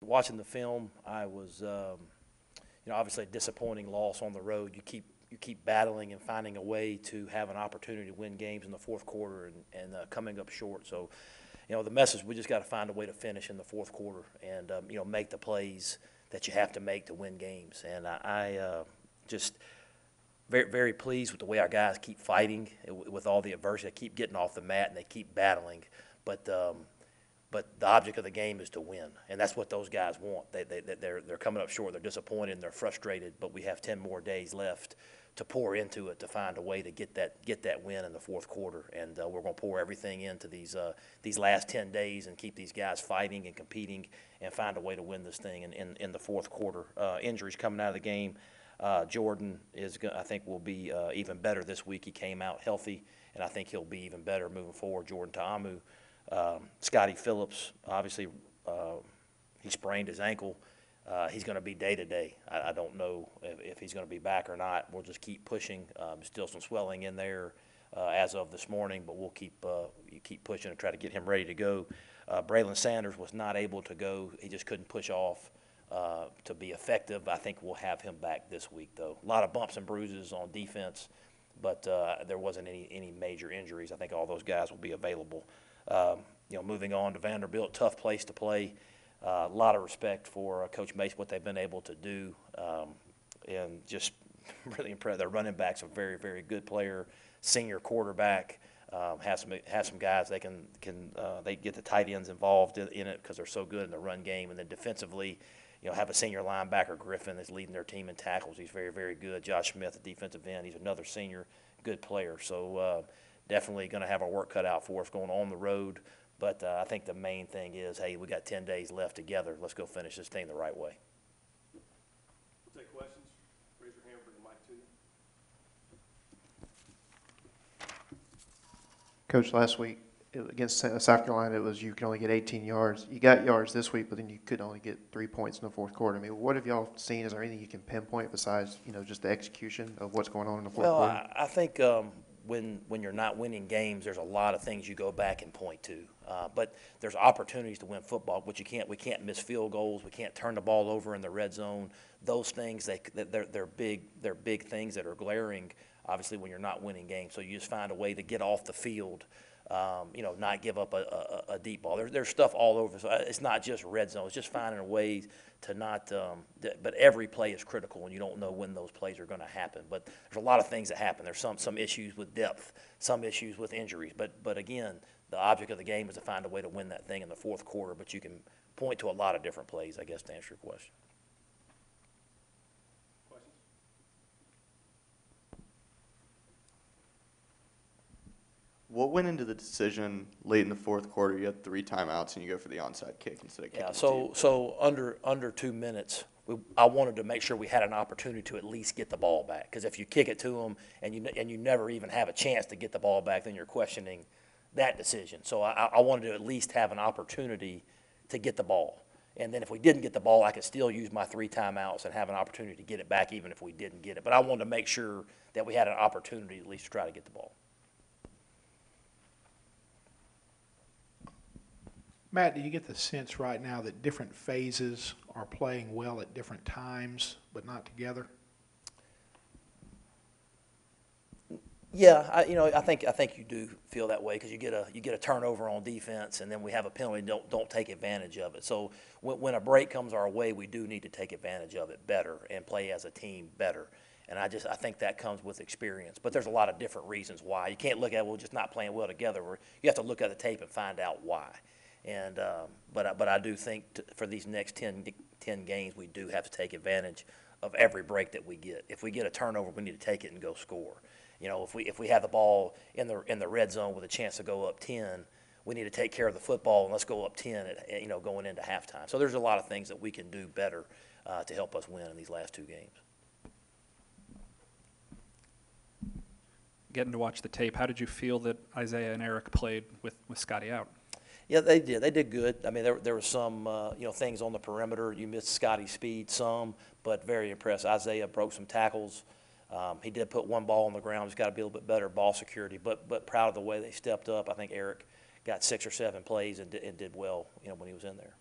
Watching the film, I was, obviously a disappointing loss on the road. You keep battling and finding a way to have an opportunity to win games in the fourth quarter and coming up short. So, the message, we just got to find a way to finish in the fourth quarter and, make the plays that you have to make to win games. And I just very, very pleased with the way our guys keep fighting with all the adversity. They keep getting off the mat and they keep battling. But but the object of the game is to win, and that's what those guys want. They're coming up short. They're disappointed and they're frustrated. But we have 10 more days left to pour into it to find a way to get that win in the fourth quarter. And we're going to pour everything into these last 10 days and keep these guys fighting and competing and find a way to win this thing in the fourth quarter. Injuries coming out of the game. Jordan I think will be even better this week. He came out healthy, and I think he'll be even better moving forward. Jordan Ta'amu. Scotty Phillips, obviously, he sprained his ankle. He's going to be day to day. I don't know if he's going to be back or not. We'll just keep pushing. Still some swelling in there as of this morning, but we'll keep pushing and try to get him ready to go. Braylon Sanders was not able to go. He just couldn't push off to be effective. I think we'll have him back this week, though. A lot of bumps and bruises on defense, but there wasn't any major injuries. I think all those guys will be available. Moving on to Vanderbilt, tough place to play. A lot of respect for Coach Mace, what they've been able to do, and just really impressed. Their running back's a very, very good player, senior quarterback. Has some guys they they get the tight ends involved in it because they're so good in the run game, and then defensively, have a senior linebacker, Griffin, that's leading their team in tackles. He's very, very good. Josh Smith, the defensive end, he's another senior good player. So. Definitely going to have our work cut out for us going on the road. But I think the main thing is, hey, we got 10 days left together. Let's go finish this thing the right way. We'll take questions. Raise your hand, bring the mic to you. Coach, last week against South Carolina, it was you can only get 18 yards. You got yards this week, but then you could only get 3 points in the fourth quarter. I mean, what have y'all seen? Is there anything you can pinpoint besides, just the execution of what's going on in the fourth quarter? Well, I think when you're not winning games, there's a lot of things you go back and point to. But there's opportunities to win football, which we can't miss field goals. We can't turn the ball over in the red zone. Those things, they're big things that are glaring, obviously, when you're not winning games. So you just find a way to get off the field, not give up a deep ball. There's stuff all over. So it's not just red zone. It's just finding a way to not but every play is critical, and you don't know when those plays are going to happen. But there's a lot of things that happen. There's some issues with depth, some issues with injuries. But again, the object of the game is to find a way to win that thing in the fourth quarter. But you can point to a lot of different plays, I guess, to answer your question. Questions? What went into the decision late in the fourth quarter? You had 3 timeouts and you go for the onside kick instead of kicking. Yeah, so under 2 minutes, I wanted to make sure we had an opportunity to at least get the ball back. Because if you kick it to them and you never even have a chance to get the ball back, then you're questioning that decision. So I wanted to at least have an opportunity to get the ball. And then if we didn't get the ball, I could still use my 3 timeouts and have an opportunity to get it back even if we didn't get it. But I wanted to make sure that we had an opportunity at least to try to get the ball. Matt, do you get the sense right now that different phases are playing well at different times, but not together? Yeah, I think you do feel that way because you get a turnover on defense, and then we have a penalty. Don't take advantage of it. So when a break comes our way, we do need to take advantage of it better and play as a team better. And I think that comes with experience. But there's a lot of different reasons why. You can't look at just not playing well together. You have to look at the tape and find out why. And but I do think for these next 10 games, we do have to take advantage of every break that we get. If we get a turnover, we need to take it and go score. If we have the ball in the red zone with a chance to go up 10, we need to take care of the football and let's go up 10 going into halftime. So there's a lot of things that we can do better to help us win in these last 2 games. Getting to watch the tape, how did you feel that Isaiah and Eric played with Scotty out? Yeah, they did. They did good. I mean, there were some things on the perimeter. You missed Scotty's speed some, but very impressed. Isaiah broke some tackles. He did put 1 ball on the ground. He's got to be a little bit better ball security, but proud of the way they stepped up. I think Eric got 6 or 7 plays and did well when he was in there.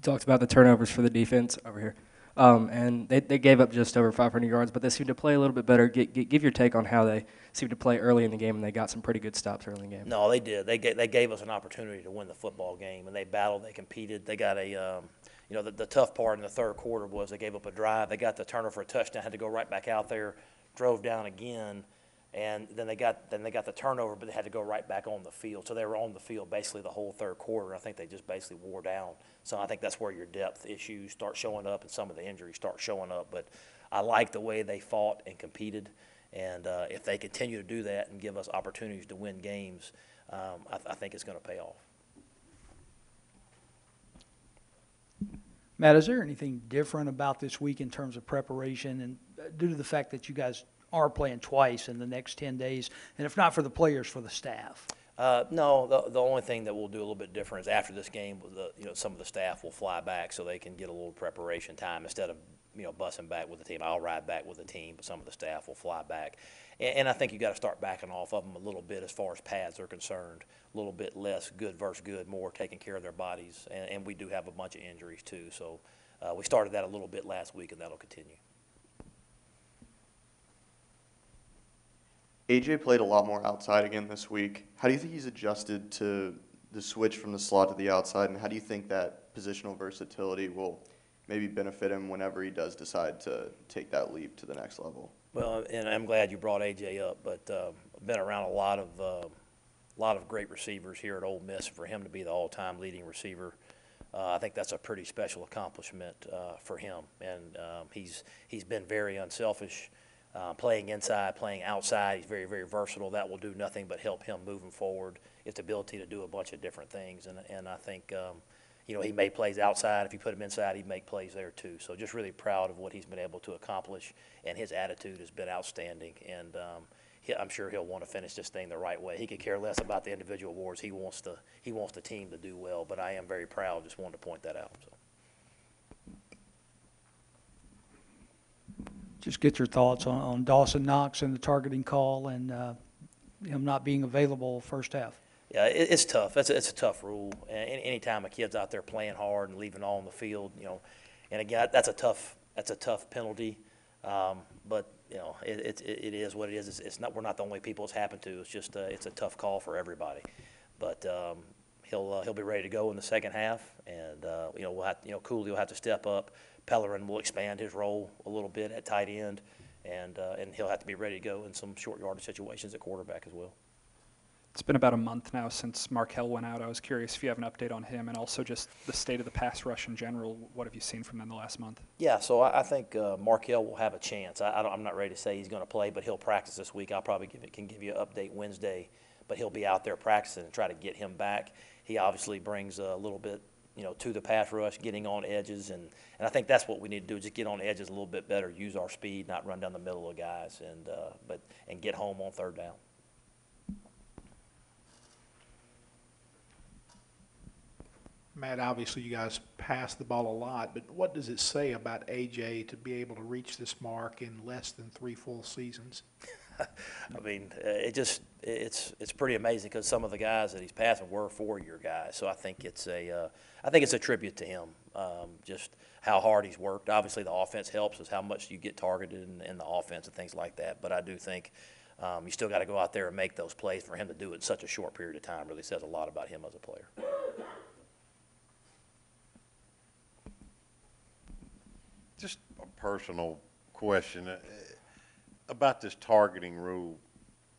You talked about the turnovers for the defense over here. And they gave up just over 500 yards, but they seemed to play a little bit better. Give your take on how they seemed to play early in the game, and they got some pretty good stops early in the game. No, they did. They gave us an opportunity to win the football game, and they battled. They competed. They got the tough part in the third quarter was they gave up a drive. They got the turnover for a touchdown, had to go right back out there, drove down again, and then they got the turnover, but they had to go right back on the field. So they were on the field basically the whole third quarter. I think they just basically wore down. So I think that's where your depth issues start showing up and some of the injuries start showing up. But I like the way they fought and competed, and if they continue to do that and give us opportunities to win games, I think it's going to pay off. Matt, is there anything different about this week in terms of preparation, and due to the fact that you guys are playing twice in the next 10 days, and if not for the players, for the staff? No, the only thing that we'll do a little bit different is after this game, some of the staff will fly back so they can get a little preparation time instead of bussing back with the team. I'll ride back with the team, but some of the staff will fly back. And I think you got to start backing off of them a little bit as far as pads are concerned. A little bit less good versus good, more taking care of their bodies. And we do have a bunch of injuries too. So we started that a little bit last week, and that'll continue. AJ played a lot more outside again this week. How do you think he's adjusted to the switch from the slot to the outside, and how do you think that positional versatility will maybe benefit him whenever he does decide to take that leap to the next level? Well, and I'm glad you brought AJ up, but I've been around a lot of great receivers here at Ole Miss. For him to be the all-time leading receiver, I think that's a pretty special accomplishment for him. And he's been very unselfish, playing inside, playing outside. He's very, very versatile. That will do nothing but help him moving forward. It's the ability to do a bunch of different things, and I think he made plays outside. If you put him inside, he'd make plays there too. So just really proud of what he's been able to accomplish, and his attitude has been outstanding. And I'm sure he'll want to finish this thing the right way. He could care less about the individual awards. He wants the team to do well. But I am very proud. Just wanted to point that out. So. Just get your thoughts on Dawson Knox and the targeting call and him not being available first half. Yeah, it's tough. It's a tough rule. And anytime a kid's out there playing hard and leaving all on the field, and again, that's a tough penalty. But it is what it is. It's not. We're not the only people it's happened to. It's just it's a tough call for everybody. But he'll be ready to go in the second half, and we'll have Cooley will have to step up. Pellerin will expand his role a little bit at tight end, and he'll have to be ready to go in some short yardage situations at quarterback as well. It's been about a month now since Markell went out. I was curious if you have an update on him and also just the state of the pass rush in general. What have you seen from them the last month? Yeah, so I think Markell will have a chance. I'm not ready to say he's going to play, but he'll practice this week. I'll probably can give you an update Wednesday, but he'll be out there practicing and try to get him back. He obviously brings a little bit to the pass rush, getting on edges, and I think that's what we need to do, just get on edges a little bit better, use our speed, not run down the middle of guys, and get home on third down. Matt, obviously you guys pass the ball a lot, but what does it say about AJ to be able to reach this mark in less than 3 full seasons? I mean, it's pretty amazing because some of the guys that he's passing were 4-year guys. So I think it's a tribute to him, just how hard he's worked. Obviously, the offense helps us, how much you get targeted in the offense and things like that. But I do think you still got to go out there and make those plays. For him to do it in such a short period of time really says a lot about him as a player. Just a personal question about this targeting rule.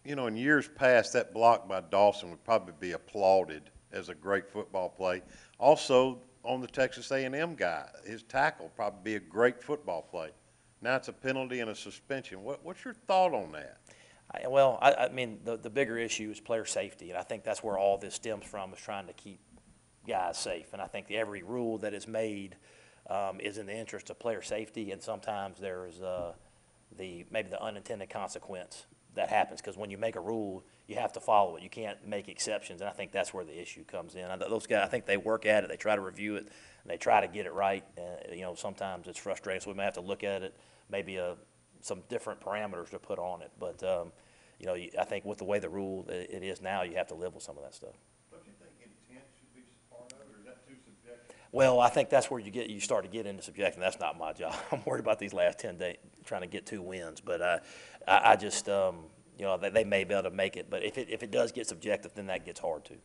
In years past, that block by Dawson would probably be applauded as a great football play. Also, on the Texas A&M guy, his tackle probably be a great football play. Now it's a penalty and a suspension. What's your thought on that? I mean, the bigger issue is player safety, and I think that's where all this stems from, is trying to keep guys safe. And I think every rule that is made is in the interest of player safety, and sometimes there's maybe the unintended consequence that happens, because when you make a rule, you have to follow it. You can't make exceptions, and I think that's where the issue comes in. Those guys, I think they work at it, they try to review it, and they try to get it right. Sometimes it's frustrating, so we may have to look at it, maybe some different parameters to put on it. But I think with the way the rule it is now, you have to live with some of that stuff. Don't you think intent should be part of it, or is that too subjective? Well, I think that's where you start to get into subjective. That's not my job. I'm worried about these last 10 days, trying to get 2 wins. But I just, they may be able to make it. But if it does get subjective, then that gets hard too.